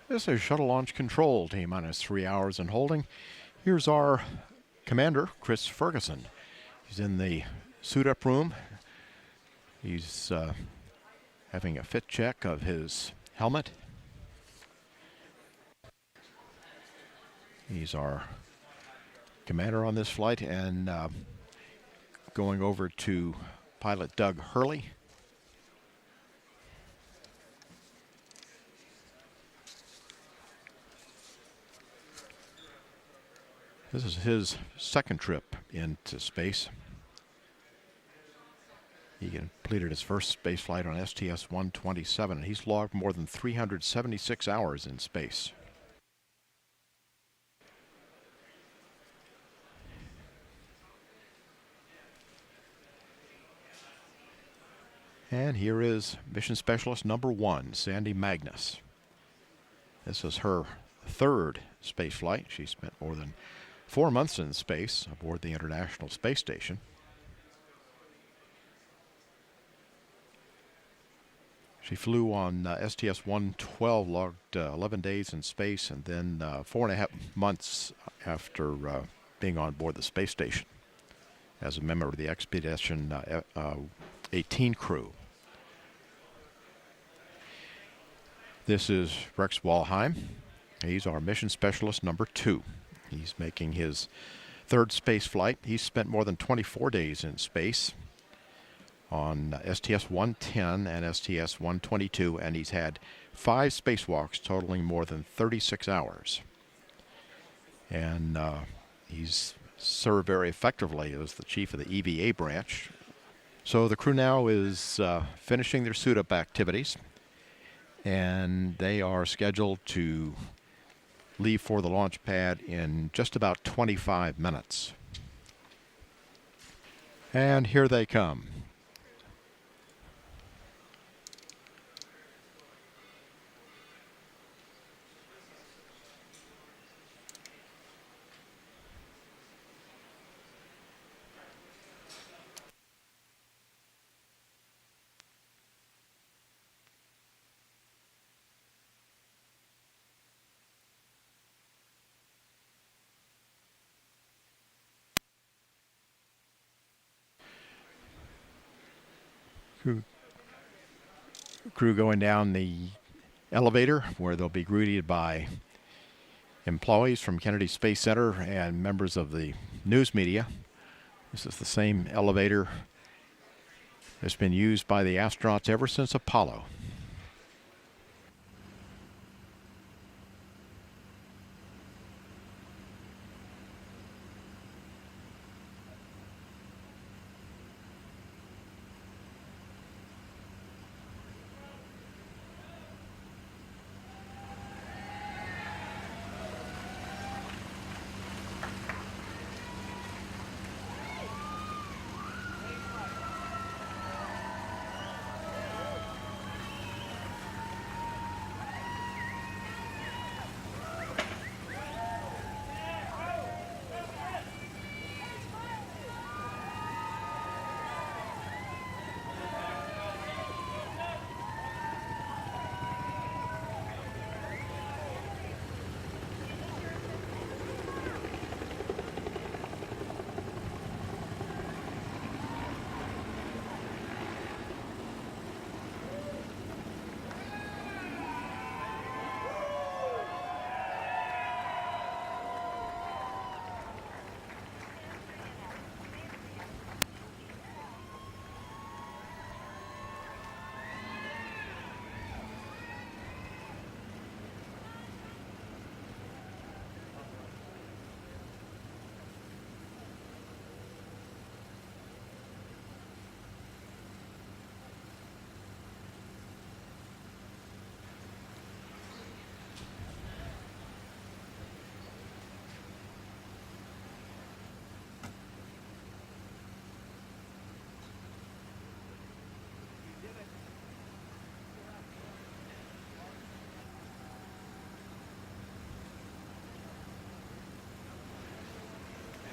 This is Shuttle Launch Control, T-minus 3 hours in holding. Here's our commander, Chris Ferguson. He's in the suit-up room. He's having a fit check of his helmet. He's our commander on this flight, and going over to pilot Doug Hurley. This is his second trip into space. He completed his first space flight on STS-127, and he's logged more than 376 hours in space. And here is Mission Specialist number 1, Sandy Magnus. This is her third space flight. She spent more than 4 months in space aboard the International Space Station. She flew on STS-112, logged 11 days in space, and then 4.5 months after being on board the space station as a member of the Expedition 18 crew. This is Rex Walheim. He's our mission specialist number 2. He's making his third space flight. He's spent more than 24 days in space on STS-110 and STS-122, and he's had 5 spacewalks totaling more than 36 hours. And he's served very effectively as the chief of the EVA branch. So the crew now is finishing their suit-up activities, and they are scheduled to leave for the launch pad in just about 25 minutes. And here they come. Crew going down the elevator where they'll be greeted by employees from Kennedy Space Center and members of the news media. This is the same elevator that's been used by the astronauts ever since Apollo.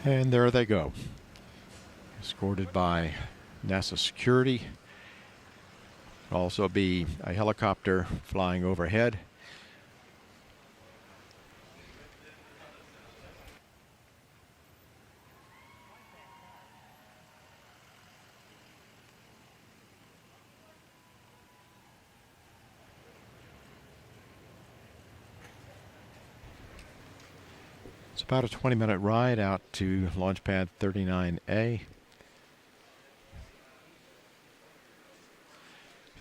And there they go, escorted by NASA security. Also be a helicopter flying overhead. About a 20-minute ride out to launch pad 39A.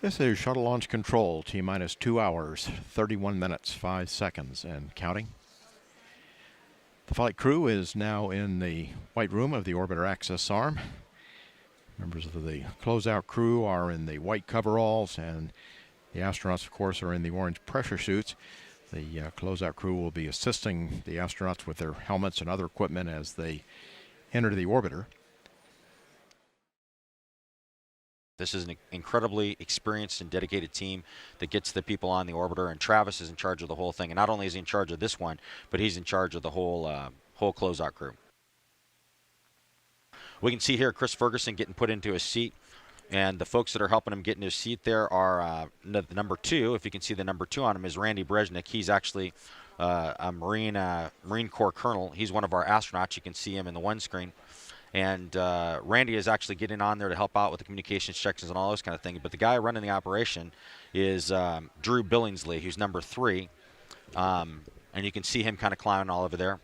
This is shuttle launch control, T-minus 2 hours, 31 minutes, 5 seconds, and counting. The flight crew is now in the white room of the orbiter access arm. Members of the closeout crew are in the white coveralls, and the astronauts, of course, are in the orange pressure suits. The closeout crew will be assisting the astronauts with their helmets and other equipment as they enter the orbiter. This is an incredibly experienced and dedicated team that gets the people on the orbiter, and Travis is in charge of the whole thing. And not only is he in charge of this one, but he's in charge of the whole closeout crew. We can see here Chris Ferguson getting put into his seat, and the folks that are helping him get into his seat there are the number 2. If you can see the number 2 on him is Randy Brezhnik. He's actually a Marine Corps colonel. He's one of our astronauts. You can see him in the one screen. And Randy is actually getting on there to help out with the communications checks and all those kind of things. But the guy running the operation is Drew Billingsley, who's number 3. And you can see him kind of climbing all over there.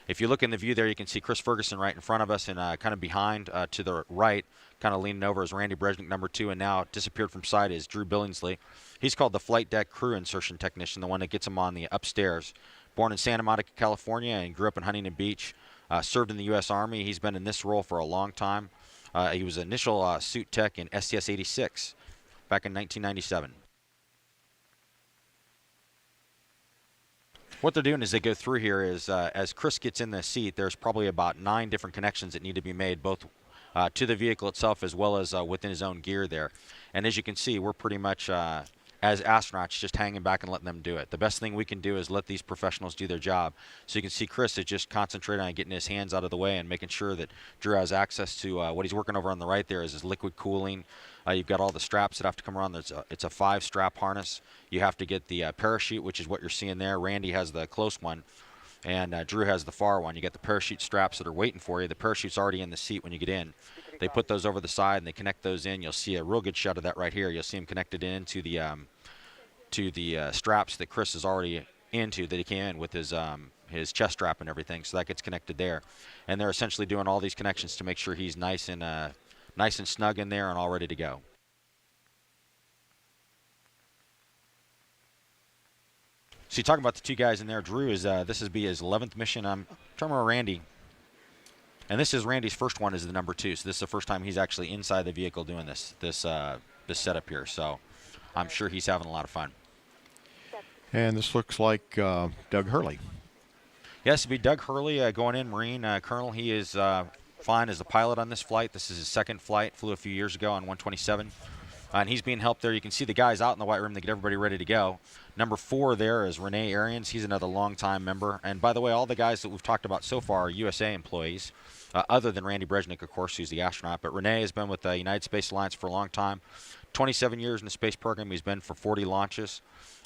If you look in the view there, you can see Chris Ferguson right in front of us, and kind of behind to the right, kind of leaning over, is Randy Brezhnik, number 2, and now disappeared from sight is Drew Billingsley. He's called the flight deck crew insertion technician, the one that gets him on the upstairs. Born in Santa Monica, California, and grew up in Huntington Beach. Served in the U.S. Army. He's been in this role for a long time. He was initial suit tech in STS-86 back in 1997. What they're doing as they go through here is, as Chris gets in the seat, there's probably about 9 different connections that need to be made, both to the vehicle itself as well as within his own gear there. And as you can see, we're pretty much, as astronauts, just hanging back and letting them do it. The best thing we can do is let these professionals do their job. So you can see Chris is just concentrating on getting his hands out of the way and making sure that Drew has access to what he's working over on the right there is his liquid cooling. You've got all the straps that have to come around. It's a 5-strap harness. You have to get the parachute, which is what you're seeing there. Randy has the close one, and Drew has the far one. You get the parachute straps that are waiting for you. The parachute's already in the seat when you get in. They put those over the side, and they connect those in. You'll see a real good shot of that right here. You'll see them connected into the straps that Chris is already into, that he came in with his chest strap and everything. So that gets connected there. And they're essentially doing all these connections to make sure he's nice and snug in there and all ready to go. So you talk about the 2 guys in there. Drew is this will be his 11th mission. I'm trying to remember Randy. And this is Randy's first one as the number 2. So this is the first time he's actually inside the vehicle doing this setup here. So I'm sure he's having a lot of fun. And this looks like Doug Hurley. Yes, it'll be Doug Hurley going in, Marine Colonel. He is flying as a pilot on this flight. This is his 2nd flight. Flew a few years ago on 127. And he's being helped there. You can see the guys out in the white room. They get everybody ready to go. Number 4 there is Renee Arians. He's another longtime member. And by the way, all the guys that we've talked about so far are USA employees, other than Randy Brezhnik, of course, who's the astronaut. But Renee has been with the United Space Alliance for a long time. 27 years in the space program. He's been for 40 launches.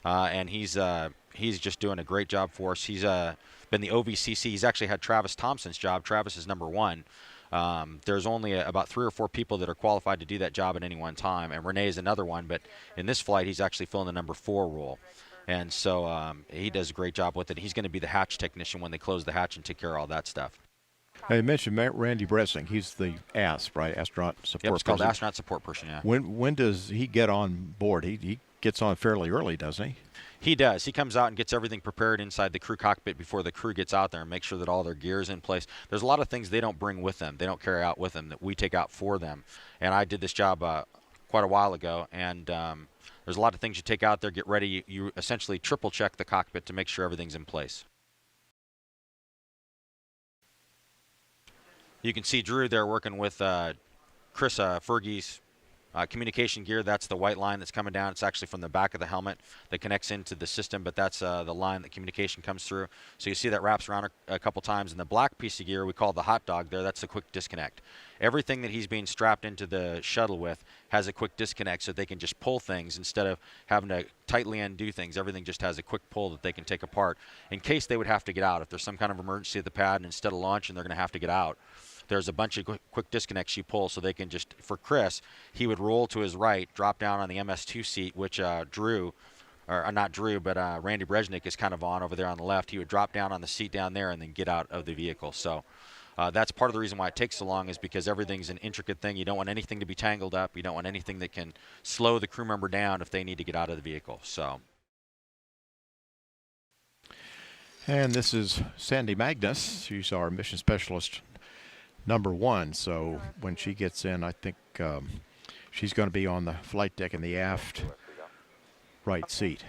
And he's just doing a great job for us. He's been the OVCC. He's actually had Travis Thompson's job. Travis is number 1. There's only about 3 or 4 people that are qualified to do that job at any one time, and Renee is another one. But in this flight, he's actually filling the number 4 role. And so he does a great job with it. He's going to be the hatch technician when they close the hatch and take care of all that stuff. Now, you mentioned Randy Brezhnik. He's the ASP, right? Astronaut Support Person. Yep, it's called Astronaut Support Person, yeah. When does he get on board? He gets on fairly early, doesn't he? He does. He comes out and gets everything prepared inside the crew cockpit before the crew gets out there and make sure that all their gear is in place. There's a lot of things they don't bring with them. They don't carry out with them that we take out for them. And I did this job quite a while ago, and there's a lot of things you take out there, get ready. You essentially triple check the cockpit to make sure everything's in place. You can see Drew there working with Chris Fergie's communication gear. That's the white line that's coming down. It's actually from the back of the helmet that connects into the system, but that's the line that communication comes through. So you see that wraps around a couple times. And the black piece of gear we call the hot dog there, that's the quick disconnect. Everything that he's being strapped into the shuttle with has a quick disconnect, so they can just pull things instead of having to tightly undo things. Everything just has a quick pull that they can take apart in case they would have to get out. If there's some kind of emergency at the pad and instead of launching they're going to have to get out, there's a bunch of quick disconnects you pull, so they can just, for Chris, he would roll to his right, drop down on the MS2 seat, which Drew or not Drew, but Randy Brezhnik is kind of over there on the left. He would drop down on the seat down there and then get out of the vehicle. So that's part of the reason why it takes so long, is because everything's an intricate thing. You don't want anything to be tangled up. You don't want anything that can slow the crew member down if they need to get out of the vehicle. So. And this is Sandy Magnus. She's our mission specialist number 1. So when she gets in, I think she's going to be on the flight deck in the aft right seat.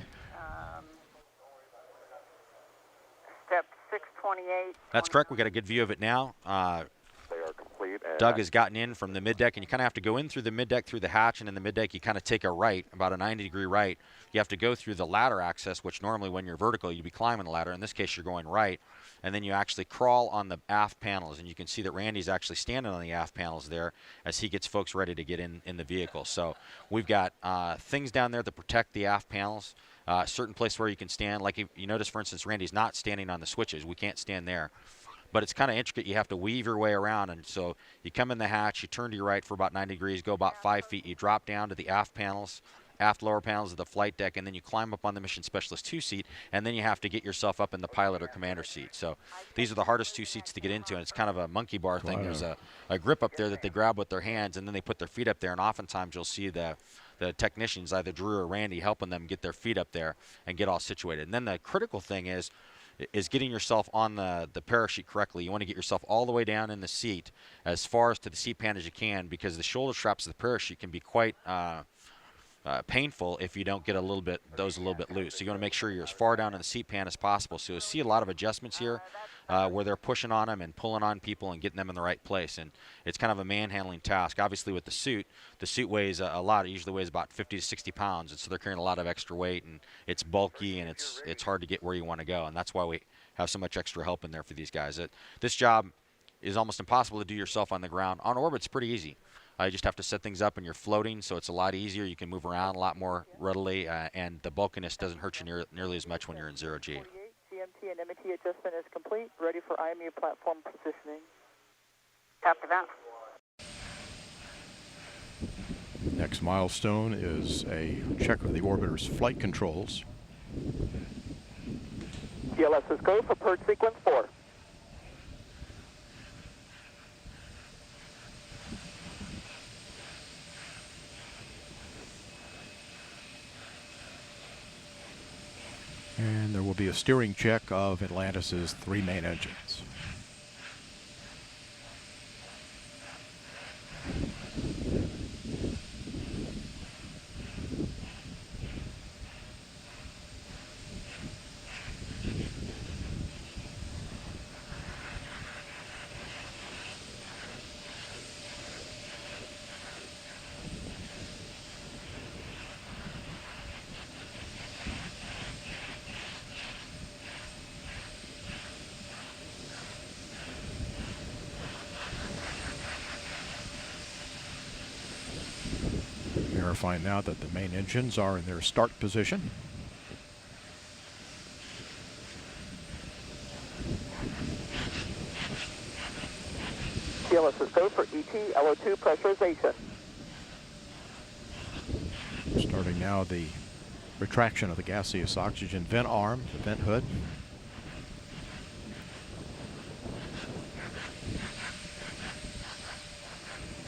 Step 628. That's correct. We got a good view of it now. They are complete. Doug has gotten in from the middeck, and you kind of have to go in through the middeck, through the hatch, and in the middeck you kind of take a right, about a 90-degree right. You have to go through the ladder access, which normally when you're vertical you'd be climbing the ladder. In this case you're going right, and then you actually crawl on the aft panels, and you can see that Randy's actually standing on the aft panels there as he gets folks ready to get in the vehicle. So we've got things down there that protect the aft panels. Certain place where you can stand, like if you notice, for instance, Randy's not standing on the switches. We can't stand there. But it's kind of intricate. You have to weave your way around, and so you come in the hatch, you turn to your right for about 90 degrees, go about 5 feet, you drop down to the aft panels, aft lower panels of the flight deck, and then you climb up on the Mission Specialist 2 seat, and then you have to get yourself up in the pilot or commander seat. So these are the hardest 2 seats to get into, and it's kind of a monkey bar thing. There's a grip up there that they grab with their hands, and then they put their feet up there, and oftentimes you'll see the technicians, either Drew or Randy, helping them get their feet up there and get all situated. And then the critical thing is getting yourself on the parachute correctly. You want to get yourself all the way down in the seat, as far as to the seat pan as you can, because the shoulder straps of the parachute can be quite painful if you don't get those a little bit loose. So you want to make sure you're as far down in the seat pan as possible. So you'll see a lot of adjustments here where they're pushing on them and pulling on people and getting them in the right place. And it's kind of a manhandling task. Obviously with the suit weighs a lot. It usually weighs about 50 to 60 pounds, and so they're carrying a lot of extra weight, and it's bulky, and it's hard to get where you want to go. And that's why we have so much extra help in there for these guys. This job is almost impossible to do yourself on the ground. On orbit, it's pretty easy. You just have to set things up, and you're floating, so it's a lot easier. You can move around a lot more readily, and the bulkiness doesn't hurt you nearly as much when you're in zero-G. CMT and MT adjustment is complete. Ready for IMU platform positioning. Copy that. Next milestone is a check of the orbiter's flight controls. TLS is go for purge sequence 4. And there will be a steering check of Atlantis's 3 main engines. Verifying now that the main engines are in their start position. TLS is go for ET LO2 pressurization. Starting now the retraction of the gaseous oxygen vent arm, the vent hood.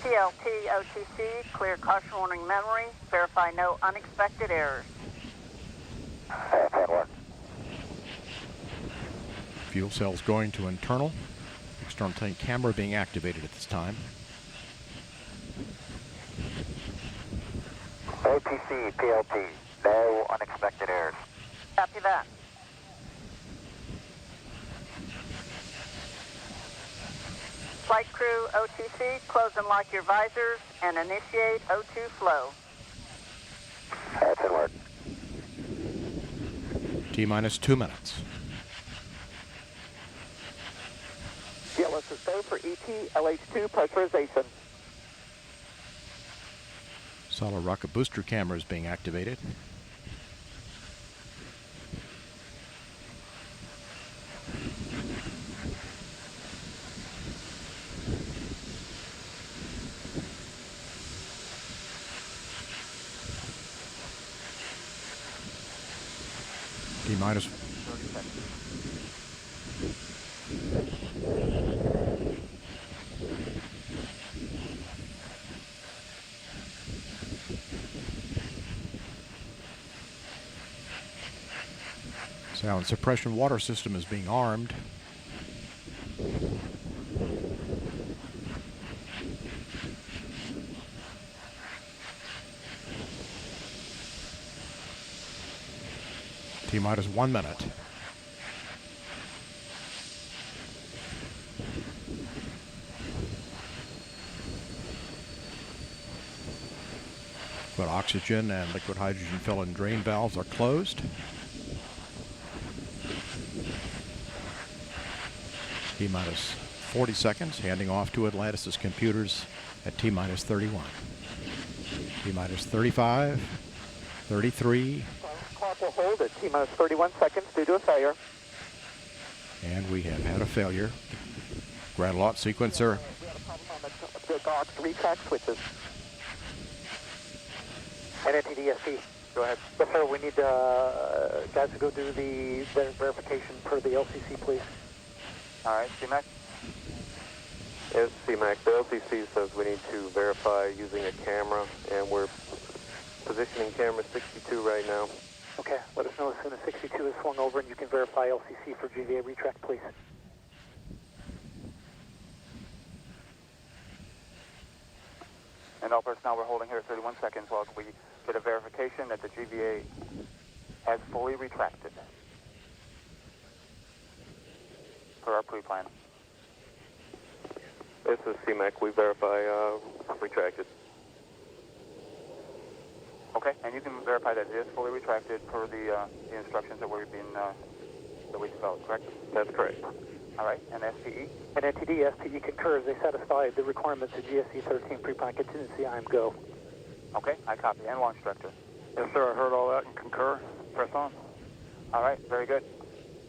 TLT OTC, clear caution warning memory. Verify no unexpected errors. Fuel cells going to internal. External tank camera being activated at this time. OTC, PLT, no unexpected errors. Copy that. Flight crew OTC, close and lock your visors and initiate O2 flow. That's in work. T-minus 2 minutes. TLS is go for ET LH2 pressurization. Solid rocket booster cameras being activated. T minus 30 seconds. sound suppression water system is being armed. T minus 1 minute. But oxygen and liquid hydrogen fill and drain valves are closed. T minus 40 seconds, handing off to Atlantis' computers at T minus 31. T minus 35, 33, Clock will hold at T minus 31 seconds due to a failure. and we have had a failure. Grand Lot sequencer We had a problem on the GOX retract switches. NNTDSP. Go ahead. Yes, sir. We need guys to go do the verification per the LCC, please. All right, CMAC? Yes, CMAC. The LCC says we need to verify using a camera, and we're positioning camera 62 right now. Okay. Let us know as soon as 62 is swung over and you can verify LCC for GVA retract, please. And all personnel, we're holding here at 31 seconds while we get a verification that the GVA has fully retracted per our pre-plan. This is CMAC. We verify retracted. Okay, and you can verify that it is fully retracted per the instructions that we developed, correct? That's correct. All right, and SPE? And SPE concurs. They satisfy the requirements of GSE 13 pre-plan contingency. I am go. Okay, I copy. And launch director? Yes, sir. I heard all that and concur. Press on. All right, very good.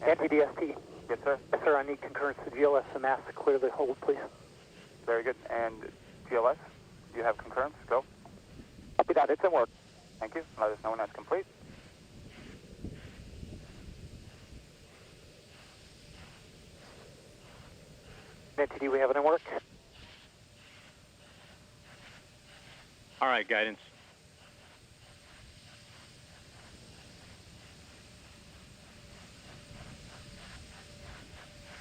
NTDSP. Yes, sir. Yes, sir. I need concurrence to GLS and mass to clear the hold, please. Very good. And GLS, you have concurrence? Go. Copy that. It's in work. Thank you. Let us know when that's complete. NTD, we have it in work. All right, guidance.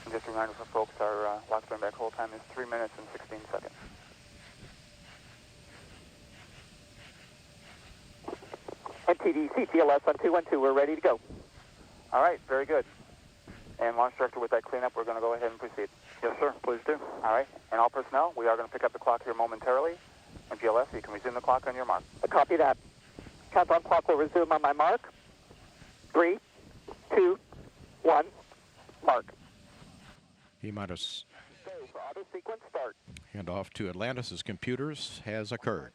And just a reminder for folks, our lock turn back hold time is 3 minutes and 16 seconds. NTD, CTLS on 212. We're ready to go. All right, very good. And launch director, with that cleanup, we're going to go ahead and proceed. Yes, sir. Please do. All right, and all personnel, we are going to pick up the clock here momentarily. And GLS, you can resume the clock on your mark. Copy that. Countdown clock will resume on my mark. 3, 2, 1, mark. T minus Go for auto sequence start. handoff to Atlantis' computers has occurred.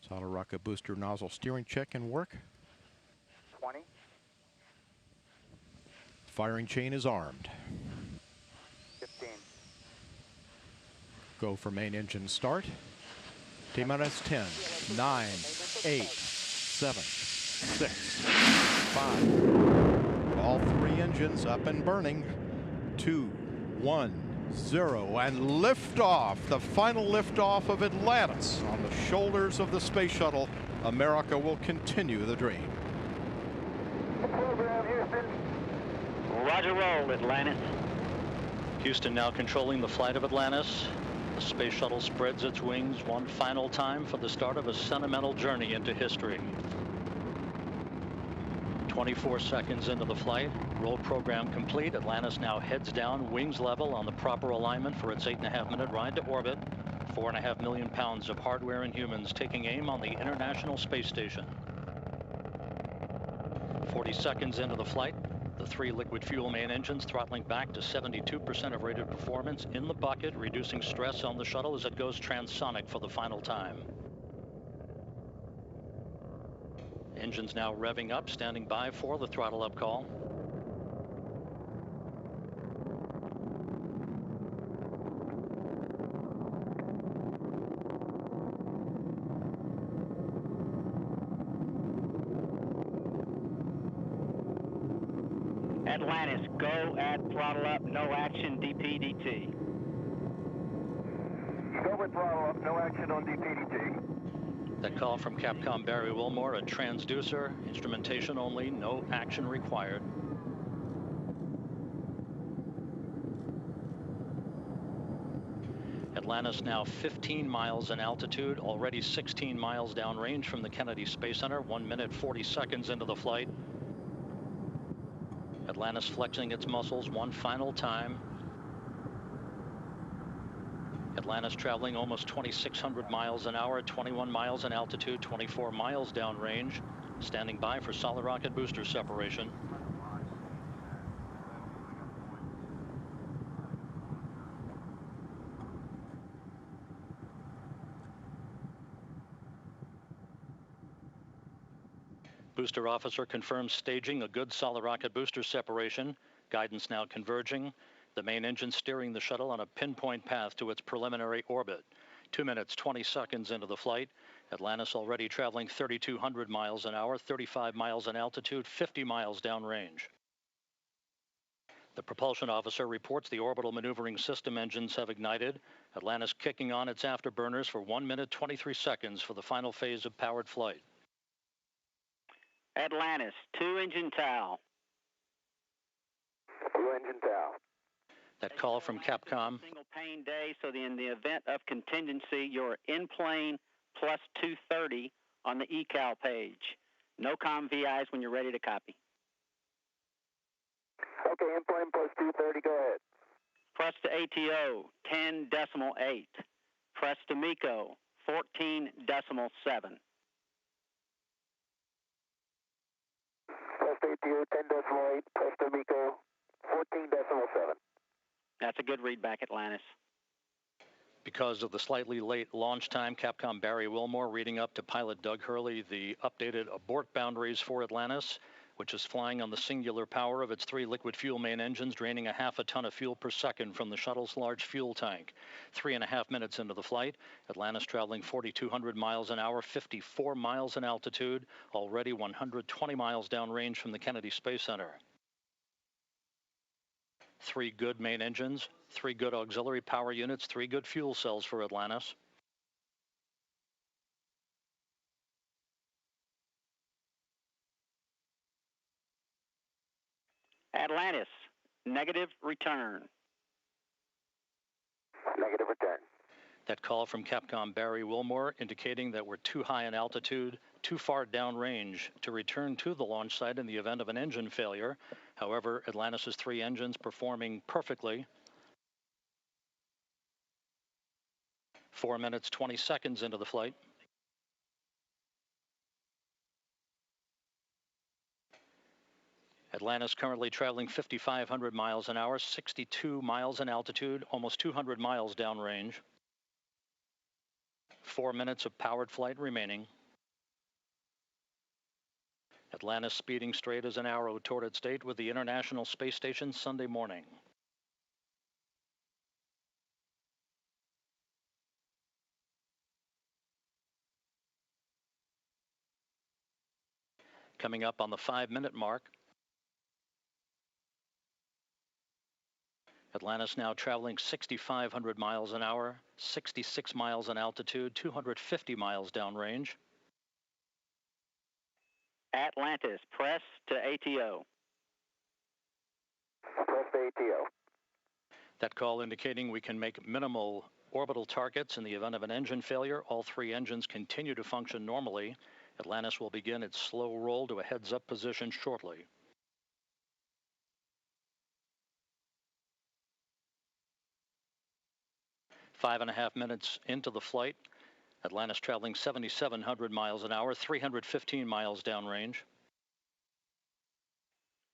Solid rocket booster nozzle steering check in work. 20, Firing chain is armed. 15, Go for main engine start. T minus 10, 9, 8, 7, 6, 5. All three engines up and burning. 2, 1, 0, and liftoff. The final liftoff of Atlantis on the shoulders of the space shuttle. America will continue the dream. Program, Houston. Roger roll, Atlantis. Houston now controlling the flight of Atlantis. The space shuttle spreads its wings one final time for the start of a sentimental journey into history. 24 seconds into the flight, roll program complete. Atlantis now heads down, wings level on the proper alignment for its 8.5-minute ride to orbit. 4.5 million pounds of hardware and humans taking aim on the International Space Station. 40 seconds into the flight, the 3 liquid fuel main engines throttling back to 72% of rated performance in the bucket, reducing stress on the shuttle as it goes transonic for the final time. Engines now revving up, standing by for the throttle up call. Atlantis, go at throttle up, no action, DPDT. Go with throttle up, no action on DPDT. That call from Capcom Barry Wilmore, a transducer, instrumentation only, no action required. Atlantis now 15 miles in altitude, already 16 miles downrange from the Kennedy Space Center, 1 minute 40 seconds into the flight. Atlantis flexing its muscles one final time. Atlantis traveling almost 2,600 miles an hour, 21 miles in altitude, 24 miles downrange, standing by for solid rocket booster separation. Booster officer confirms staging a good solid rocket booster separation. Guidance now converging. The main engine steering the shuttle on a pinpoint path to its preliminary orbit. 2 minutes, 20 seconds into the flight. Atlantis already traveling 3,200 miles an hour, 35 miles in altitude, 50 miles downrange. The propulsion officer reports the orbital maneuvering system engines have ignited. Atlantis kicking on its afterburners for 1 minute, 23 seconds for the final phase of powered flight. Atlantis, 2-engine TOW. 2-engine TOW. That call from Capcom. Single pane day, so in the event of contingency, you're in plane plus 230 on the ECAL page. No com VIs when you're ready to copy. Okay, in plane plus 230, go ahead. Press to ATO, 10.8. Press to MECO, 14.7. Press to ATO, 10.8. Press to MECO, 14.7. That's a good read back, Atlantis. Because of the slightly late launch time, Capcom Barry Wilmore reading up to pilot Doug Hurley the updated abort boundaries for Atlantis, which is flying on the singular power of its 3 liquid fuel main engines, draining a half a ton of fuel per second from the shuttle's large fuel tank. 3.5 minutes into the flight, Atlantis traveling 4,200 miles an hour, 54 miles in altitude, already 120 miles downrange from the Kennedy Space Center. 3 good main engines, 3 good auxiliary power units, 3 good fuel cells for Atlantis. Atlantis, negative return. Negative return. That call from Capcom Barry Wilmore indicating that we're too high in altitude, too far downrange to return to the launch site in the event of an engine failure. However, Atlantis' 3 engines performing perfectly. 4 minutes, 20 seconds into the flight. Atlantis currently traveling 5,500 miles an hour, 62 miles in altitude, almost 200 miles downrange. 4 minutes of powered flight remaining. Atlantis speeding straight as an arrow toward its date with the International Space Station Sunday morning. Coming up on the 5-minute mark. Atlantis now traveling 6,500 miles an hour, 66 miles in altitude, 250 miles downrange. Atlantis, press to ATO. Press to ATO. That call indicating we can make minimal orbital targets in the event of an engine failure. All 3 engines continue to function normally. Atlantis will begin its slow roll to a heads-up position shortly. Five and a half minutes into the flight, Atlantis traveling 7,700 miles an hour, 315 miles downrange.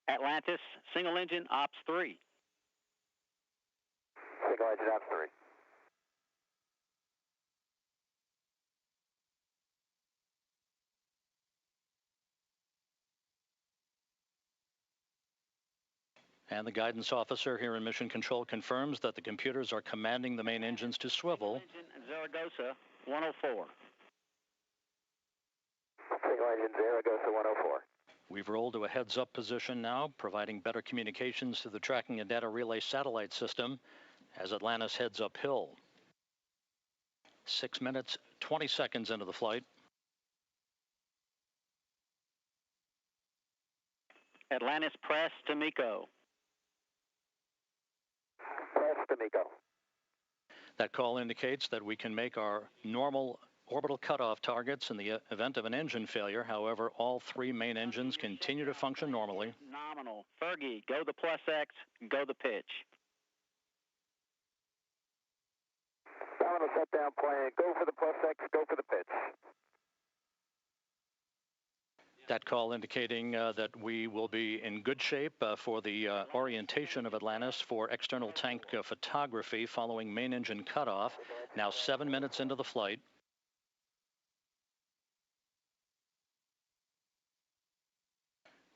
Atlantis, single engine, ops 3. Single engine ops 3. And the guidance officer here in Mission Control confirms that the computers are commanding the main engines to swivel. Engine Zaragoza, 104. Single engine Zaragoza 104. We've rolled to a heads-up position now, providing better communications to the tracking and data relay satellite system as Atlantis heads uphill. 6 minutes, 20 seconds into the flight. Atlantis, press to MECO. Press to MECO. That call indicates that we can make our normal orbital cutoff targets in the event of an engine failure. However, all 3 main engines continue to function normally. Nominal. Fergie, go the plus X, go the pitch. Nominal shutdown plan. Go for the plus X, go for the pitch. That call indicating that we will be in good shape for the orientation of Atlantis for external tank photography following main engine cutoff. Now 7 minutes into the flight.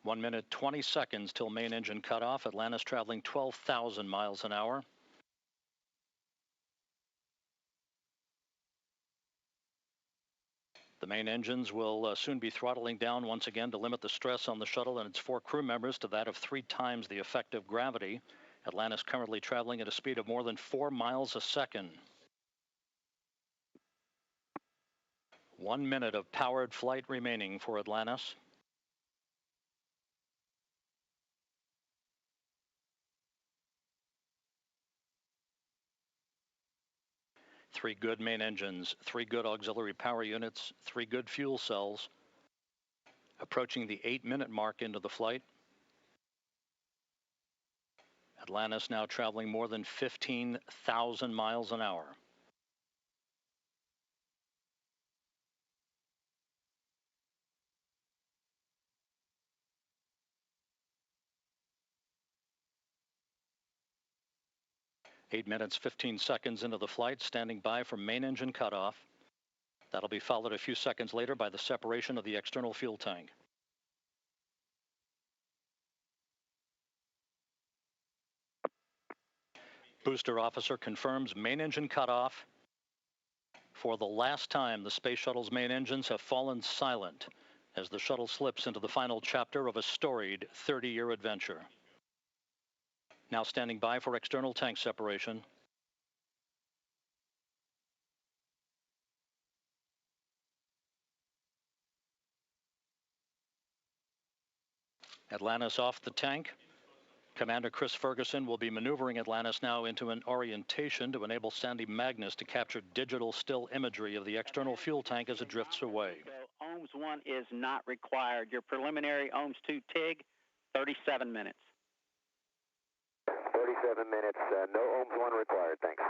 One minute, 20 seconds till main engine cutoff. Atlantis traveling 12,000 miles an hour. The main engines will soon be throttling down once again to limit the stress on the shuttle and its 4 crew members to that of 3 times the effective gravity. Atlantis currently traveling at a speed of more than 4 miles a second. 1 minute of powered flight remaining for Atlantis. Three good main engines, 3 good auxiliary power units, 3 good fuel cells. Approaching the 8-minute mark into the flight. Atlantis now traveling more than 15,000 miles an hour. Eight minutes, 15 seconds into the flight, standing by for main engine cutoff. That'll be followed a few seconds later by the separation of the external fuel tank. Booster officer confirms main engine cutoff. For the last time, the space shuttle's main engines have fallen silent as the shuttle slips into the final chapter of a storied 30-year adventure. Now standing by for external tank separation. Atlantis off the tank. Commander Chris Ferguson will be maneuvering Atlantis now into an orientation to enable Sandy Magnus to capture digital still imagery of the external fuel tank as it drifts away. So OMS 1 is not required. Your preliminary OMS 2 TIG, 37 minutes. 37 minutes. No OMS 1 required. Thanks.